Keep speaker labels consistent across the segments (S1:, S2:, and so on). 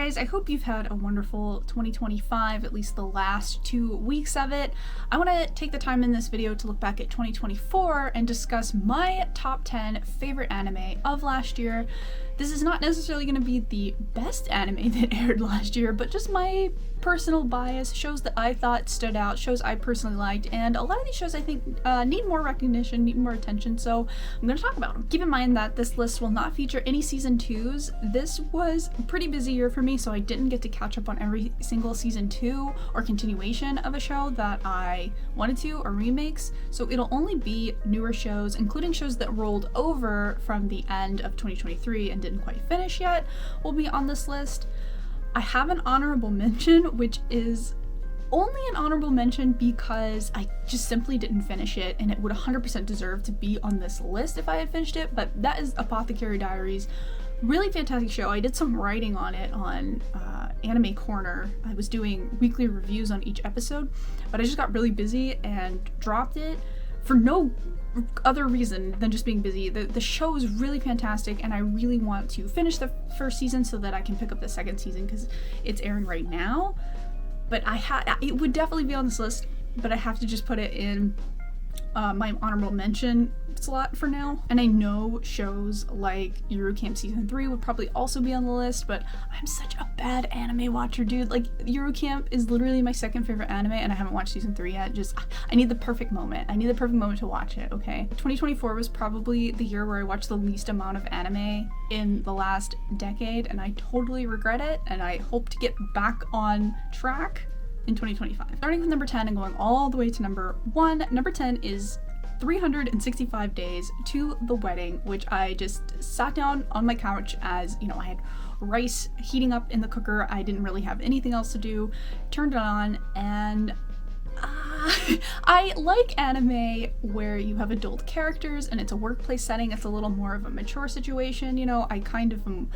S1: guys, I hope you've had a wonderful 2025, at least the last 2 weeks of it. I want to take the time in this video to look back at 2024 and discuss my top 10 favorite anime of last year. This is not necessarily going to be the best anime that aired last year, but just my personal bias, shows that I thought stood out, shows I personally liked, and a lot of these shows I think need more recognition, need more attention, so I'm going to talk about them. Keep in mind that this list will not feature any season 2s. This was a pretty busy year for me, so I didn't get to catch up on every single season 2 or continuation of a show that I wanted to, or remakes, so it'll only be newer shows, including shows that rolled over from the end of 2023 and didn't quite finish yet, will be on this list. I have an honorable mention, which is only an honorable mention because I just simply didn't finish it, and it would 100% deserve to be on this list if I had finished it, but that is Apothecary Diaries. Really fantastic show. I did some writing on it on Anime Corner. I was doing weekly reviews on each episode, but I just got really busy and dropped it for no other reason than just being busy. The show is really fantastic, and I really want to finish the first season so that I can pick up the second season because it's airing right now. But it would definitely be on this list, but I have to just put it in my honorable mention slot for now. And I know shows like Yuru Camp Season 3 would probably also be on the list, but I'm such a bad anime watcher, dude. Like, Yuru Camp is literally my second favorite anime, and I haven't watched Season 3 yet. I need the perfect moment. I need the perfect moment to watch it, okay? 2024 was probably the year where I watched the least amount of anime in the last decade, and I totally regret it, and I hope to get back on track in 2025. Starting with number 10 and going all the way to number 1. Number 10 is 365 Days to the Wedding, which I just sat down on my couch as, you know, I had rice heating up in the cooker. I didn't really have anything else to do. Turned it on, and I like anime where you have adult characters and it's a workplace setting. It's a little more of a mature situation, you know. I kind of am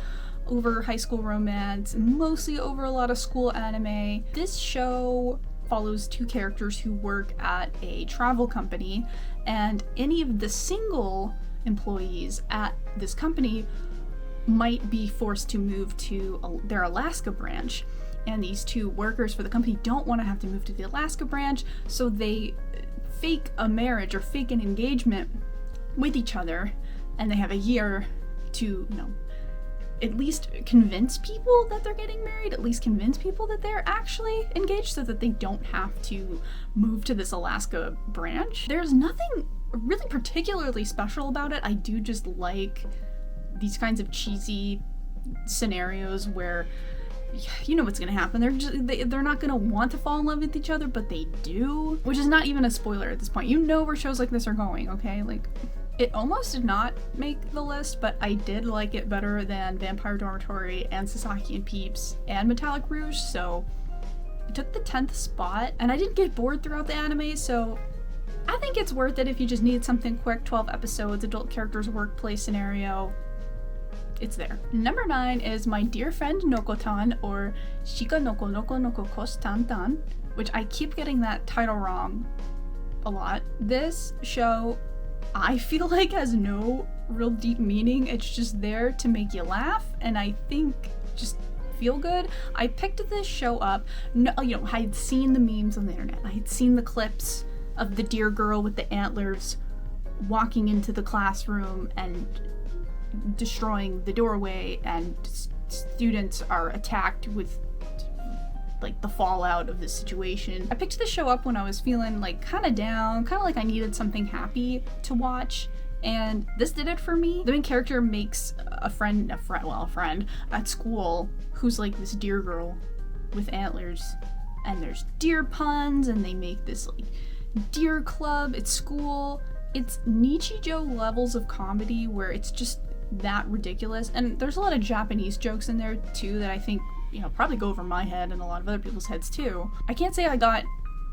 S1: over high school romance, mostly over a lot of school anime. This show follows two characters who work at a travel company, and any of the single employees at this company might be forced to move to their Alaska branch, and these two workers for the company don't want to have to move to the Alaska branch, so they fake a marriage or fake an engagement with each other, and they have a year to, you know, at least convince people that they're getting married, at least convince people that they're actually engaged so that they don't have to move to this Alaska branch. There's nothing really particularly special about it. I do just like these kinds of cheesy scenarios where you know what's gonna happen. They're not gonna want to fall in love with each other, but they do, which is not even a spoiler at this point. You know where shows like this are going, okay? Like, it almost did not make the list, but I did like it better than Vampire Dormitory and Sasaki and Peeps and Metallic Rouge, so it took the 10th spot, and I didn't get bored throughout the anime, so I think it's worth it if you just need something quick. 12 episodes, adult characters, workplace scenario. It's there. Number 9 is My Dear Friend Nokotan, or Shika Noko Noko Noko Kos Tan Tan, which I keep getting that title wrong a lot. This show, I feel like, has no real deep meaning. It's just there to make you laugh, and I think just feel good. I picked this show up, I had seen the memes on the internet. I had seen the clips of the deer girl with the antlers walking into the classroom and destroying the doorway, and students are attacked with like the fallout of this situation. I picked this show up when I was feeling like kind of down, kind of like I needed something happy to watch, and this did it for me. The main character makes a friend at school who's like this deer girl with antlers, and there's deer puns, and they make this like deer club at school. It's Nichijou levels of comedy where it's just that ridiculous, and there's a lot of Japanese jokes in there too that I think, you know, probably go over my head and a lot of other people's heads too. I can't say I got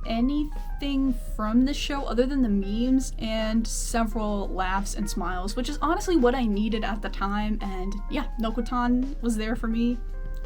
S1: anything from this show other than the memes and several laughs and smiles, which is honestly what I needed at the time, and yeah, Nokotan was there for me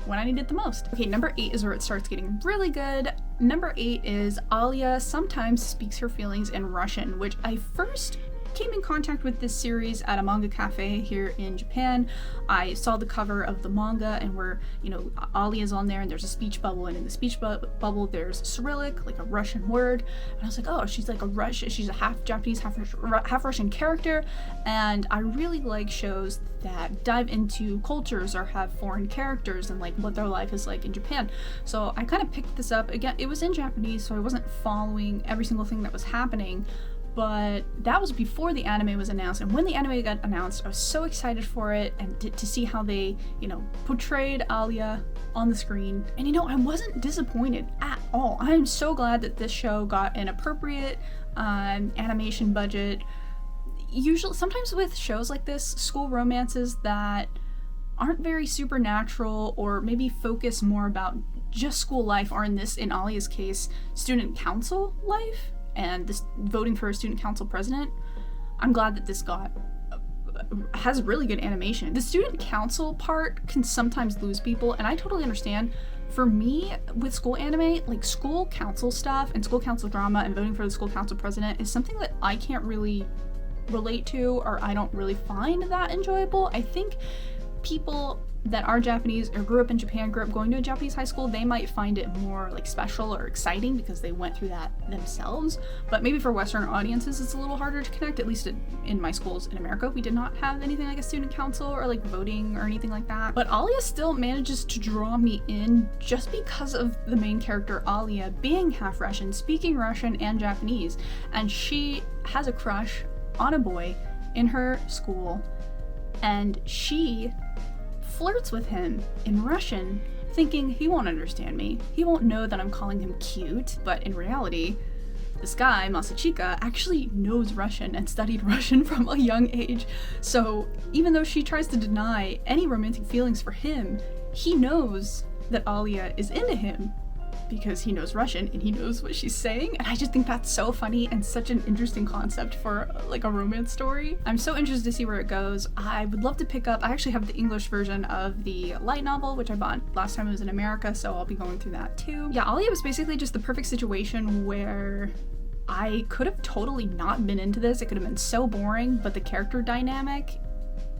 S1: when I needed it the most. Okay, number 8 is where it starts getting really good. Number 8 is Alia Sometimes Speaks Her Feelings in Russian, which I first came in contact with this series at a manga cafe here in Japan. I saw the cover of the manga, and where, you know, Alia's on there, and there's a speech bubble, and in the speech bubble there's Cyrillic, like a Russian word, and I was like, oh, she's like she's a half Japanese, half Russian character, and I really like shows that dive into cultures or have foreign characters and like what their life is like in Japan. So I kind of picked this up. Again, it was in Japanese, so I wasn't following every single thing that was happening, but that was before the anime was announced. And when the anime got announced, I was so excited for it, and to see how they, you know, portrayed Alia on the screen. And you know, I wasn't disappointed at all. I am so glad that this show got an appropriate animation budget. Usually, sometimes with shows like this, school romances that aren't very supernatural or maybe focus more about just school life, or in Alia's case, student council life and this voting for a student council president. I'm glad that this has really good animation. The student council part can sometimes lose people, and I totally understand. For me, with school anime, like school council stuff and school council drama and voting for the school council president is something that I can't really relate to, or I don't really find that enjoyable. I think people that are Japanese or grew up in Japan, grew up going to a Japanese high school, they might find it more like special or exciting because they went through that themselves. But maybe for Western audiences, it's a little harder to connect. At least in my schools in America, we did not have anything like a student council or like voting or anything like that. But Alia still manages to draw me in just because of the main character, Alia, being half Russian, speaking Russian and Japanese. And she has a crush on a boy in her school, and she flirts with him in Russian, thinking he won't understand me. He won't know that I'm calling him cute. But in reality, this guy, Masachika, actually knows Russian and studied Russian from a young age. So even though she tries to deny any romantic feelings for him, he knows that Alia is into him because he knows Russian and he knows what she's saying. And I just think that's so funny and such an interesting concept for like a romance story. I'm so interested to see where it goes. I would love to pick up, I actually have the English version of the light novel, which I bought last time it was in America, so I'll be going through that too. Yeah, Alia was basically just the perfect situation where I could have totally not been into this. It could have been so boring, but the character dynamic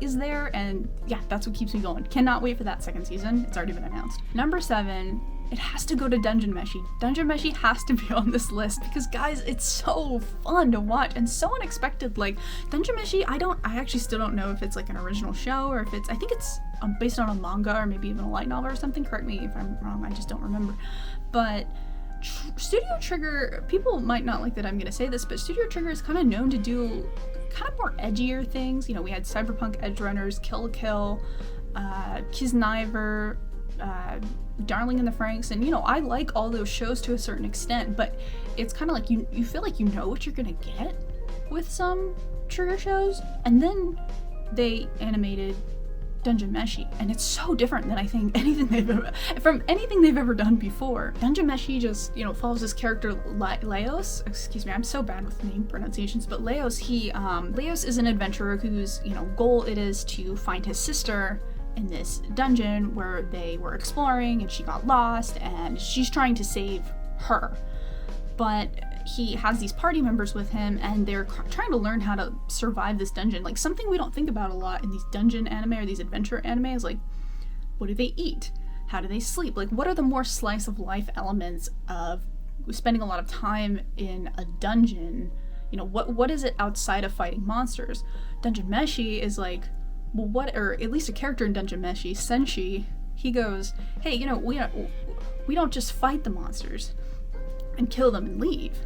S1: is there, and yeah, that's what keeps me going. Cannot wait for that second season. It's already been announced. Number 7, it has to go to Dungeon Meshi. Dungeon Meshi has to be on this list because, guys, it's so fun to watch and so unexpected. Like, Dungeon Meshi, I actually still don't know if it's like an original show or if I think it's based on a manga or maybe even a light novel or something. Correct me if I'm wrong, I just don't remember. But Studio Trigger, people might not like that I'm gonna say this, but Studio Trigger is kind of known to do kind of more edgier things. You know, we had Cyberpunk Edge Runners, Kill la Kill, Kisniver, Darling in the Franxx, and you know, I like all those shows to a certain extent, but it's kind of like you feel like you know what you're gonna get with some Trigger shows, and then they animated Dungeon Meshi, and it's so different than I think anything they've ever done before. Dungeon Meshi just, you know, follows this character Leos. Excuse me, I'm so bad with name pronunciations, but Leos, Leos is an adventurer whose, you know, goal it is to find his sister in this dungeon where they were exploring and she got lost, and she's trying to save her. But he has these party members with him, and they're trying to learn how to survive this dungeon. Like, something we don't think about a lot in these dungeon anime or these adventure anime is like, what do they eat? How do they sleep? Like, what are the more slice of life elements of spending a lot of time in a dungeon? You know, what is it outside of fighting monsters? Dungeon Meshi is like, well, what, or at least a character in Dungeon Meshi, Senshi, he goes, hey, you know, we don't just fight the monsters and kill them and leave.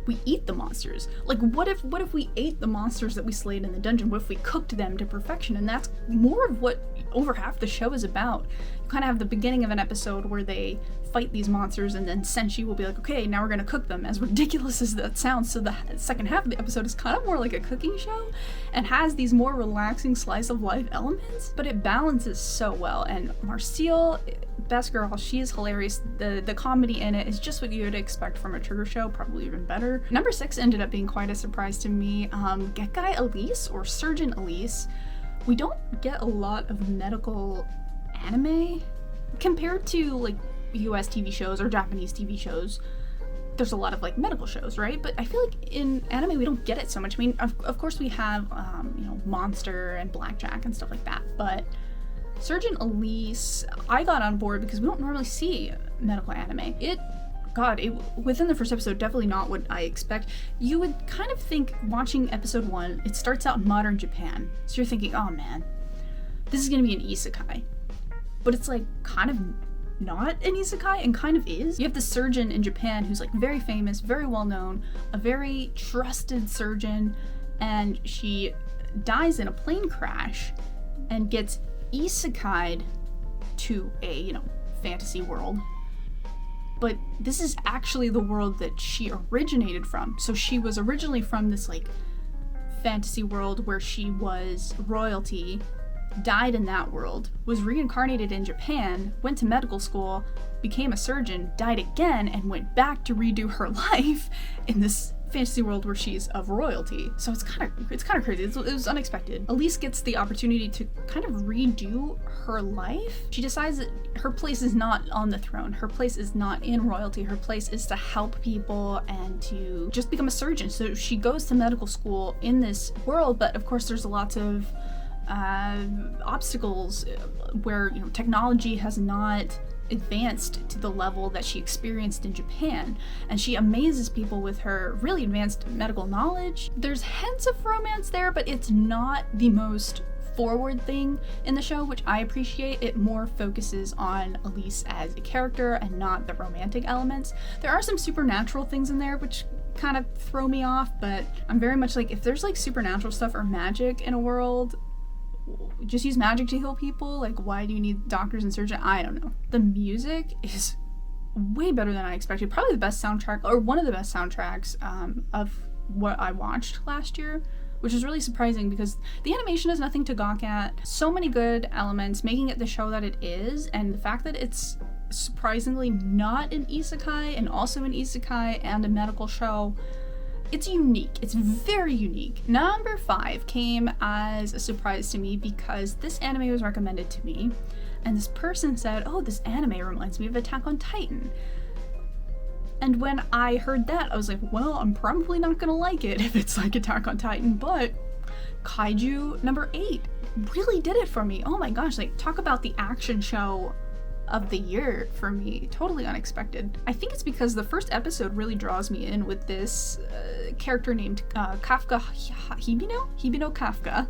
S1: We eat the monsters. Like, what if we ate the monsters that we slayed in the dungeon? What if we cooked them to perfection? And that's more of what over half the show is about. You kind of have the beginning of an episode where they fight these monsters, and then Senshi will be like, okay, now we're gonna cook them, as ridiculous as that sounds. So the second half of the episode is kind of more like a cooking show and has these more relaxing slice of life elements, but it balances so well. And Marcille, best girl, she is hilarious. The comedy in it is just what you would expect from a Trigger show, probably even better. Number 6 ended up being quite a surprise to me. Gekkai Elise, or Surgeon Elise. We don't get a lot of medical anime compared to like US TV shows or Japanese TV shows. there's a lot of like medical shows, right? But I feel like in anime we don't get it so much. I mean, of course we have, you know, Monster and Blackjack and stuff like that, but Surgeon Elise, I got on board because we don't normally see medical anime. Within the first episode, definitely not what I expect. You would kind of think, watching episode 1, it starts out in modern Japan. So you're thinking, oh man, this is gonna be an isekai. But it's like kind of not an isekai and kind of is. You have the surgeon in Japan who's like very famous, very well known, a very trusted surgeon, and she dies in a plane crash and gets isekai'd to a, you know, fantasy world. But this is actually the world that she originated from. So she was originally from this like fantasy world where she was royalty, died in that world, was reincarnated in Japan, went to medical school, became a surgeon, died again, and went back to redo her life in this fantasy world where she's of royalty. So it's kind of crazy. It was unexpected. Elise gets the opportunity to kind of redo her life. She decides that her place is not on the throne. Her place is not in royalty. Her place is to help people and to just become a surgeon. So she goes to medical school in this world, but of course there's lots of obstacles where, you know, technology has not advanced to the level that she experienced in Japan, and she amazes people with her really advanced medical knowledge. There's hints of romance there, but it's not the most forward thing in the show, which I appreciate. It more focuses on Elise as a character and not the romantic elements. There are some supernatural things in there which kind of throw me off, but I'm very much like, if there's like supernatural stuff or magic in a world, just use magic to heal people. Like, why do you need doctors and surgeons? I don't know. The music is way better than I expected. Probably the best soundtrack, or one of the best soundtracks of what I watched last year, which is really surprising because the animation is nothing to gawk at. So many good elements, making it the show that it is, and the fact that it's surprisingly not an isekai and also an isekai and a medical show. It's unique. It's very unique. Number 5 came as a surprise to me because this anime was recommended to me, and this person said, oh, this anime reminds me of Attack on Titan. And when I heard that, I was like, well, I'm probably not gonna like it if it's like Attack on Titan, but Kaiju number 8 really did it for me. Oh my gosh, like, talk about the action show of the year for me. Totally unexpected. I think it's because the first episode really draws me in with this character named Kafka Hibino Kafka.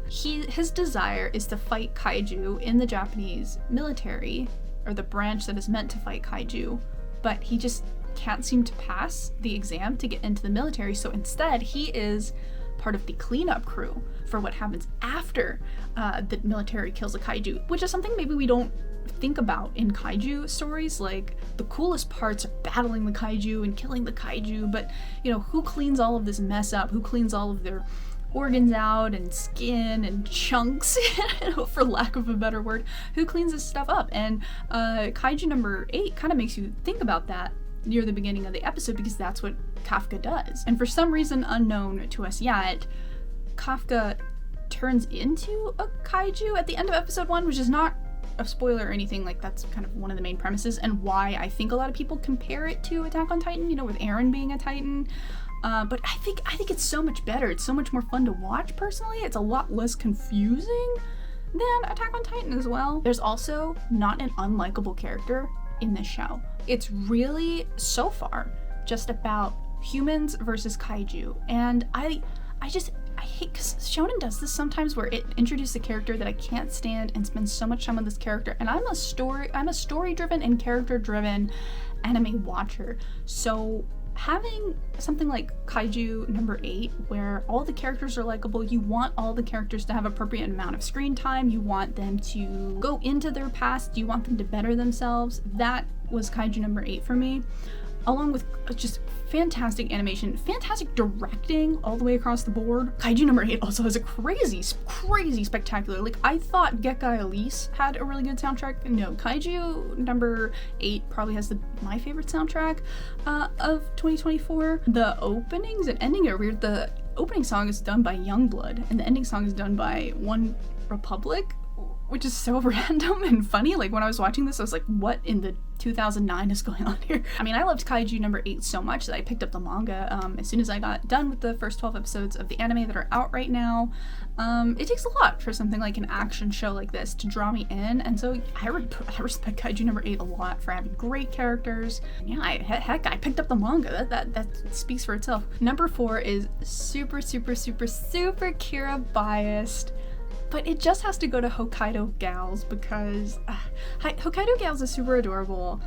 S1: His desire is to fight kaiju in the Japanese military, or the branch that is meant to fight kaiju, but he just can't seem to pass the exam to get into the military, so instead he is part of the cleanup crew for what happens after the military kills a kaiju, which is something maybe we don't think about in kaiju stories. Like, the coolest parts are battling the kaiju and killing the kaiju, but, you know, who cleans all of this mess up? Who cleans all of their organs out and skin and chunks, for lack of a better word? Who cleans this stuff up? And Kaiju number 8 kind of makes you think about that near the beginning of the episode, because that's what Kafka does. And for some reason unknown to us yet, Kafka turns into a kaiju at the end of episode 1, which is not a spoiler or anything. Like, that's kind of one of the main premises and why I think a lot of people compare it to Attack on Titan, you know, with Eren being a Titan. But I think it's so much better. It's so much more fun to watch, personally. It's a lot less confusing than Attack on Titan as well. There's also not an unlikable character in this show. It's really, so far, just about humans versus kaiju. And I hate, because Shonen does this sometimes, where it introduces a character that I can't stand and spends so much time on this character. And I'm a story-driven and character-driven anime watcher. So having something like Kaiju number 8, where all the characters are likable, you want all the characters to have appropriate amount of screen time, you want them to go into their past, you want them to better themselves. That was Kaiju number 8 for me, along with just fantastic animation, fantastic directing all the way across the board. Kaiju number 8 also has a crazy spectacular, like, I thought Gekkai Elise had a really good soundtrack. No, Kaiju number 8 probably has my favorite soundtrack of 2024. The openings and ending are weird. The opening song is done by Youngblood, and the ending song is done by One Republic, which is so random and funny. Like, when I was watching this, I was like, what in the 2009 is going on here. I mean, I loved Kaiju number 8 so much that I picked up the manga as soon as I got done with the first 12 episodes of the anime that are out right now. It takes a lot for something like an action show like this to draw me in, and so I respect Kaiju number 8 a lot for having great characters. Yeah, heck, I picked up the manga. That speaks for itself. Number 4 is super Kira biased, but it just has to go to Hokkaido Gals because Hokkaido Gals is super adorable.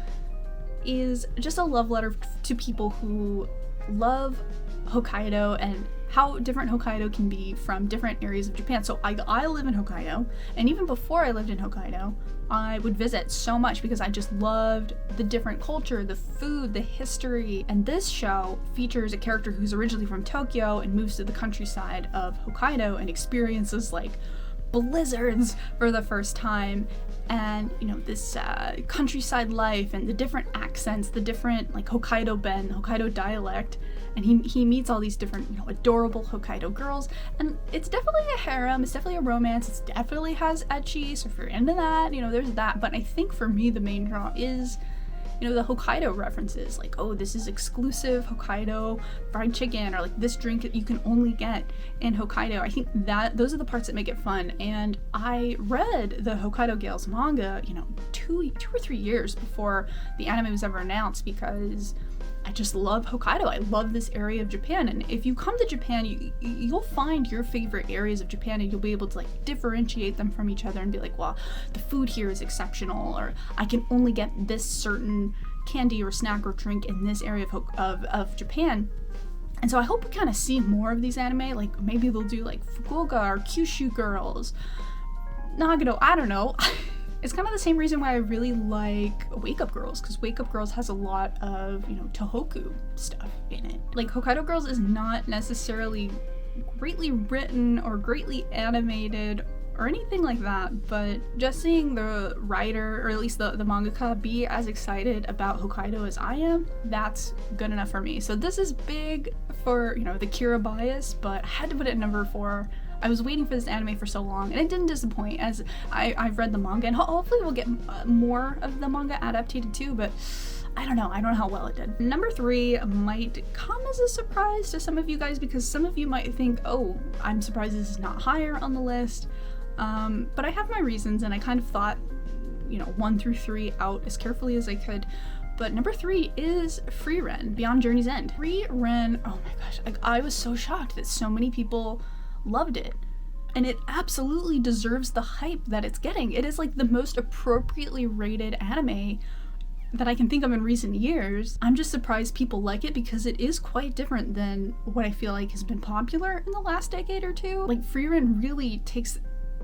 S1: Is just a love letter to people who love Hokkaido and how different Hokkaido can be from different areas of Japan. So I live in Hokkaido, and even before I lived in Hokkaido, I would visit so much because I just loved the different culture, the food, the history. And this show features a character who's originally from Tokyo and moves to the countryside of Hokkaido and experiences like blizzards for the first time, and you know, this countryside life and the different accents, the different like Hokkaido Ben, Hokkaido dialect, and he meets all these different, you know, adorable Hokkaido girls, and it's definitely a harem, it's definitely a romance, it definitely has ecchi, so if you're into that, you know, there's that. But I think for me the main draw is, you know, the Hokkaido references, like, oh, this is exclusive Hokkaido fried chicken, or like this drink that you can only get in Hokkaido. I think that those are the parts that make it fun. And I read the Hokkaido Gales manga, you know, two or 3 years before the anime was ever announced, because I just love Hokkaido. I love this area of Japan, and if you come to Japan, you'll find your favorite areas of Japan, and you'll be able to like differentiate them from each other and be like, well, the food here is exceptional, or I can only get this certain candy or snack or drink in this area of Japan. And so I hope we kind of see more of these anime. Like maybe they'll do like Fukuoka or Kyushu Girls, Nagano, I don't know. It's kind of the same reason why I really like Wake Up Girls, because Wake Up Girls has a lot of, you know, Tohoku stuff in it. Like Hokkaido Girls is not necessarily greatly written or greatly animated or anything like that, but just seeing the writer, or at least the mangaka, be as excited about Hokkaido as I am, that's good enough for me. So this is big for, you know, the Kira bias, but I had to put it at number 4. I was waiting for this anime for so long, and it didn't disappoint, as I've read the manga, and hopefully we'll get more of the manga adapted too, but I don't know how well it did. Number 3 might come as a surprise to some of you guys, because some of you might think, oh, I'm surprised this is not higher on the list, but I have my reasons, and I kind of thought, you know, 1 through 3 out as carefully as I could. But number 3 is Frieren, Beyond Journey's End. Frieren, oh my gosh, like, I was so shocked that so many people loved it, and it absolutely deserves the hype that it's getting. It is like the most appropriately rated anime that I can think of in recent years. I'm just surprised people like it, because it is quite different than what I feel like has been popular in the last decade or two. Like Frieren really takes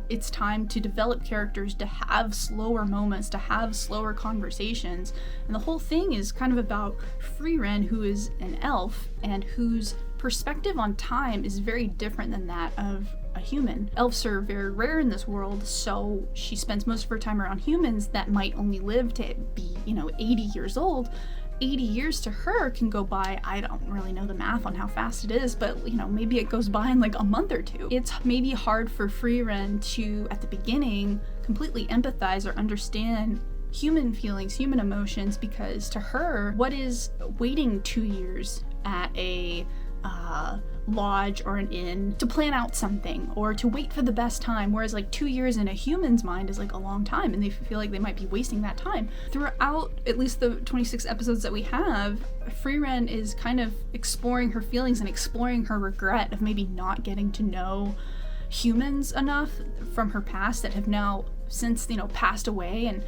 S1: its time to develop characters, to have slower moments, to have slower conversations, and the whole thing is kind of about Frieren, who is an elf and whose perspective on time is very different than that of a human. Elves are very rare in this world, so she spends most of her time around humans that might only live to be, you know, 80 years old. 80 years to her can go by, I don't really know the math on how fast it is, but you know, maybe it goes by in like a month or two. It's maybe hard for Frieren to, at the beginning, completely empathize or understand human feelings, human emotions, because to her, what is waiting 2 years at a lodge or an inn to plan out something, or to wait for the best time, whereas like 2 years in a human's mind is like a long time, and they feel like they might be wasting that time. Throughout at least the 26 episodes that we have, Frieren is kind of exploring her feelings and exploring her regret of maybe not getting to know humans enough from her past that have now since, you know, passed away, and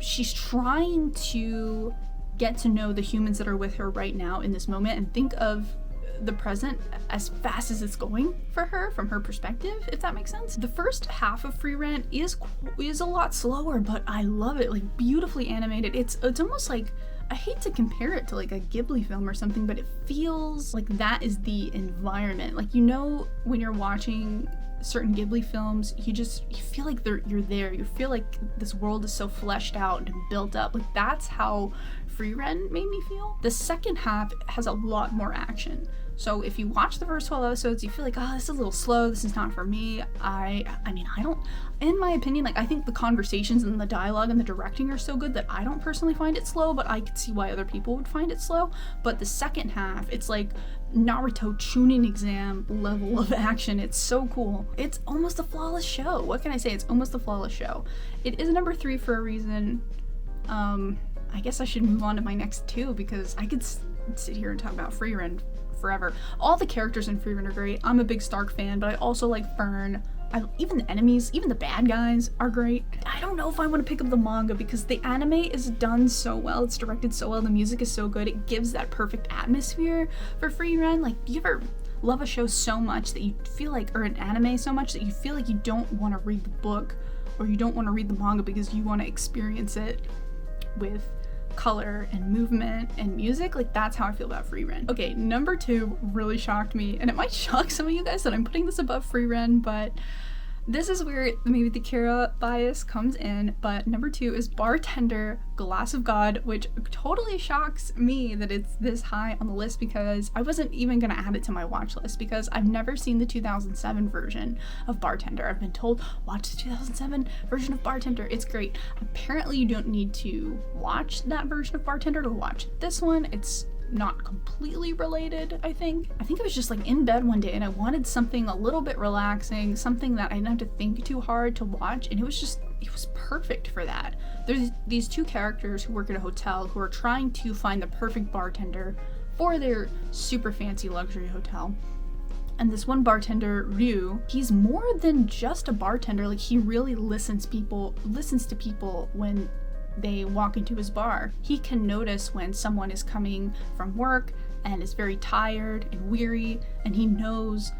S1: she's trying to get to know the humans that are with her right now in this moment and think of the present as fast as it's going for her from her perspective, if that makes sense. The first half of Frieren is a lot slower, but I love it, like beautifully animated. It's almost like, I hate to compare it to like a Ghibli film or something, but it feels like that is the environment. Like, you know, when you're watching certain Ghibli films, you feel like you're there. You feel like this world is so fleshed out and built up. Like, that's how Frieren made me feel. The second half has a lot more action. So if you watch the first 12 episodes, you feel like, oh, this is a little slow, this is not for me. I mean, I don't, in my opinion, like, I think the conversations and the dialogue and the directing are so good that I don't personally find it slow, but I could see why other people would find it slow. But the second half, it's like Naruto Chunin exam level of action. It's so cool. It's almost a flawless show. What can I say? It's almost a flawless show. It is number 3 for a reason. I guess I should move on to my next 2 because I could sit here and talk about Frieren forever. All the characters in Frieren are great. I'm a big Stark fan, but I also like Fern. Even the enemies, even the bad guys are great. I don't know if I want to pick up the manga because the anime is done so well. It's directed so well. The music is so good. It gives that perfect atmosphere for Frieren. Like, do you ever love a show so much that you feel like, or an anime so much that you feel like you don't want to read the book or you don't want to read the manga because you want to experience it with color and movement and music? Like, that's how I feel about Frieren. Okay, number 2 really shocked me, and it might shock some of you guys that I'm putting this above Frieren, but this is where maybe the Kira bias comes in. But number 2 is Bartender Glass of God, which totally shocks me that it's this high on the list because I wasn't even gonna add it to my watch list because I've never seen the 2007 version of Bartender. I've been told, watch the 2007 version of Bartender, it's great. Apparently you don't need to watch that version of Bartender to watch this one. It's not completely related, I think. I was just like in bed one day and I wanted something a little bit relaxing, something that I didn't have to think too hard to watch, and it was perfect for that. There's these 2 characters who work at a hotel who are trying to find the perfect bartender for their super fancy luxury hotel. And this one bartender, Ryu, he's more than just a bartender. Like, he really listens to people when they walk into his bar. He can notice when someone is coming from work and is very tired and weary, and he knows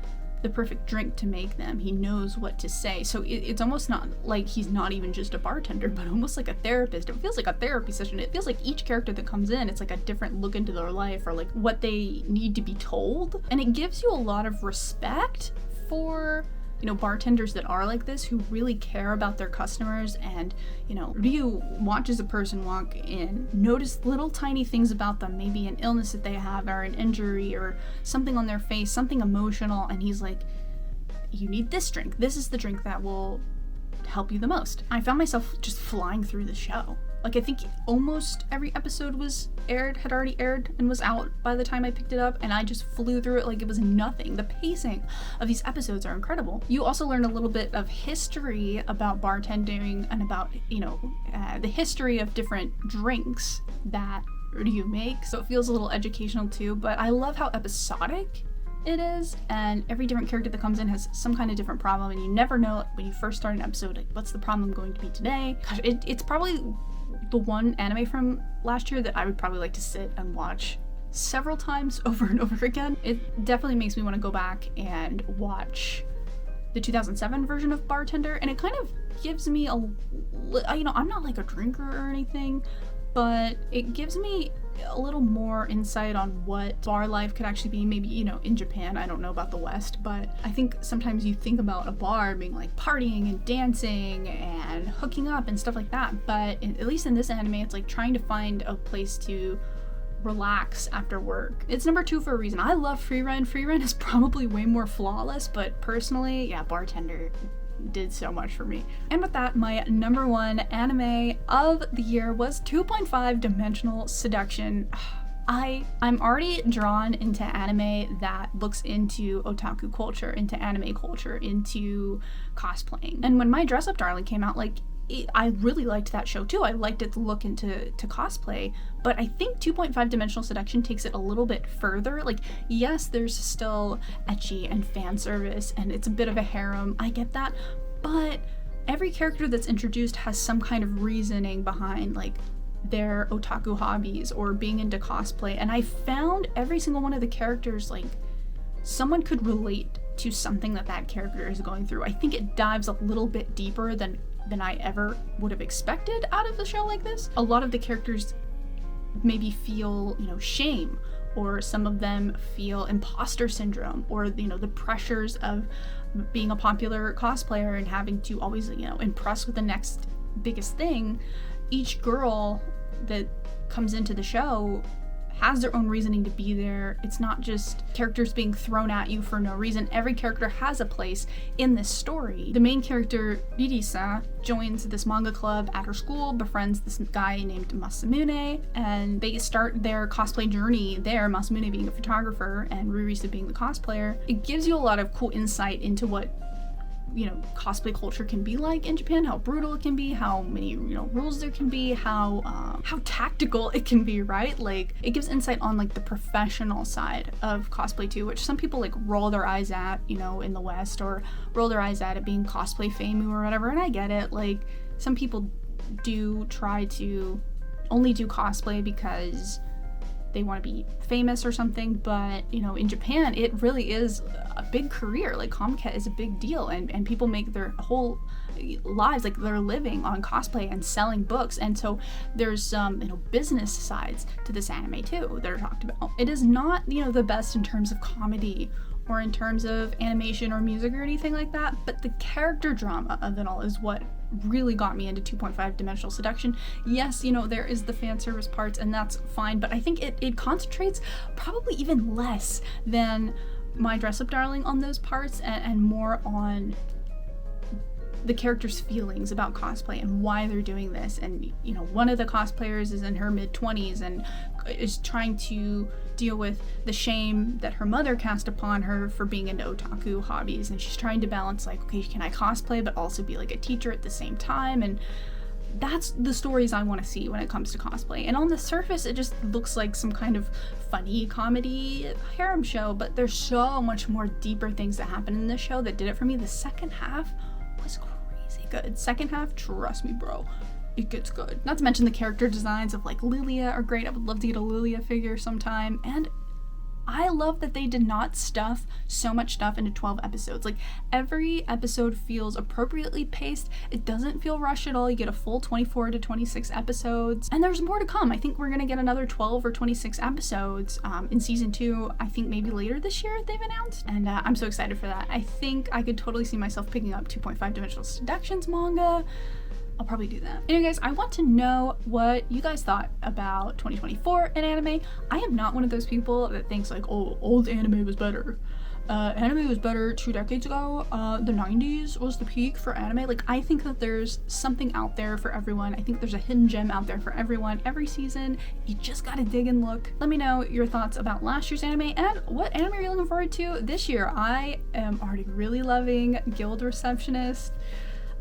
S1: the perfect drink to make them. He knows what to say. So it's almost not like he's not even just a bartender, but almost like a therapist. It feels like a therapy session. It feels like each character that comes in, it's like a different look into their life or like what they need to be told. And it gives you a lot of respect for, you know, bartenders that are like this, who really care about their customers. And, you know, Ryu watches a person walk in, notice little tiny things about them, maybe an illness that they have or an injury or something on their face, something emotional, and he's like, you need this drink. This is the drink that will help you the most. I found myself just flying through the show. Like, I think almost every episode had already aired and was out by the time I picked it up, and I just flew through it like it was nothing. The pacing of these episodes are incredible. You also learn a little bit of history about bartending and about, you know, the history of different drinks that Ryu makes, so it feels a little educational too. But I love how episodic it is, and every different character that comes in has some kind of different problem, and you never know when you first start an episode, like, what's the problem going to be today? Gosh, it's probably the one anime from last year that I would probably like to sit and watch several times over and over again. It definitely makes me want to go back and watch the 2007 version of Bartender, and it kind of gives me a, you know, I'm not like a drinker or anything, but it gives me a little more insight on what bar life could actually be. Maybe, you know, in Japan, I don't know about the West, but I think sometimes you think about a bar being like partying and dancing and hooking up and stuff like that, but at least in this anime, it's like trying to find a place to relax after work. It's number 2 for a reason. I love Frieren. Frieren is probably way more flawless, but personally, yeah, Bartender did so much for me. And with that, my number 1 anime of the year was 2.5 Dimensional Seduction. I'm already drawn into anime that looks into otaku culture, into anime culture, into cosplaying. And when My Dress Up Darling came out, like, I really liked that show too. I liked its look into cosplay, but I think 2.5 Dimensional Seduction takes it a little bit further. Like, yes, there's still ecchi and fan service, and it's a bit of a harem, I get that, but every character that's introduced has some kind of reasoning behind, like, their otaku hobbies or being into cosplay, and I found every single one of the characters, like, someone could relate to something that character is going through. I think it dives a little bit deeper than I ever would have expected out of a show like this. A lot of the characters maybe feel, you know, shame, or some of them feel imposter syndrome, or, you know, the pressures of being a popular cosplayer and having to always, you know, impress with the next biggest thing. Each girl that comes into the show has their own reasoning to be there. It's not just characters being thrown at you for no reason. Every character has a place in this story. The main character, Ririsa, joins this manga club at her school, befriends this guy named Masamune, and they start their cosplay journey there, Masamune being a photographer and Ririsa being the cosplayer. It gives you a lot of cool insight into what, you know, cosplay culture can be like in Japan, how brutal it can be, how many, you know, rules there can be, how tactical it can be, right? Like, it gives insight on like the professional side of cosplay too, which some people like roll their eyes at, you know, in the West, or roll their eyes at it being cosplay famu or whatever, and I get it. Like, some people do try to only do cosplay because they want to be famous or something, but you know, in Japan it really is a big career. Like, comiket is a big deal, and people make their whole lives, like they're living on cosplay and selling books, and so there's some, you know, business sides to this anime too that are talked about. It is not, you know, the best in terms of comedy or in terms of animation or music or anything like that, but the character drama of it all is what really got me into 2.5 dimensional seduction. Yes, you know, there is the fan service parts, and that's fine, but I think it concentrates probably even less than My Dress Up Darling on those parts, and more on the characters' feelings about cosplay and why they're doing this. And you know, one of the cosplayers is in her mid-20s and is trying to deal with the shame that her mother cast upon her for being into otaku hobbies, and she's trying to balance like, okay, can I cosplay but also be like a teacher at the same time? And that's the stories I want to see when it comes to cosplay. And on the surface it just looks like some kind of funny comedy harem show, but there's so much more deeper things that happen in this show that did it for me. The second half was crazy good. Second half, trust me bro, it gets good. Not to mention the character designs of like Lilia are great. I would love to get a Lilia figure sometime, and I love that they did not stuff so much stuff into 12 episodes. Like, every episode feels appropriately paced. It doesn't feel rushed at all. You get a full 24 to 26 episodes, and there's more to come. I think we're gonna get another 12 or 26 episodes in season 2. I think maybe later this year they've announced, and I'm so excited for that. I think I could totally see myself picking up 2.5 Dimensional Seduction's manga. I'll probably do that. Anyway guys, I want to know what you guys thought about 2024 in anime. I am not one of those people that thinks like, oh, old anime was better. Anime was better 2 decades ago. The 90s was the peak for anime. Like, I think that there's something out there for everyone. I think there's a hidden gem out there for everyone every season. You just gotta dig and look. Let me know your thoughts about last year's anime and what anime are you looking forward to this year. I am already really loving Guild Receptionist.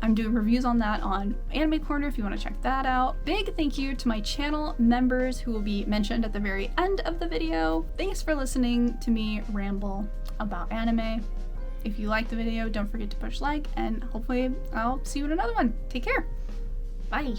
S1: I'm doing reviews on that on Anime Corner if you want to check that out. Big thank you to my channel members who will be mentioned at the very end of the video. Thanks for listening to me ramble about anime. If you liked the video, don't forget to push like, and hopefully I'll see you in another one. Take care. Bye.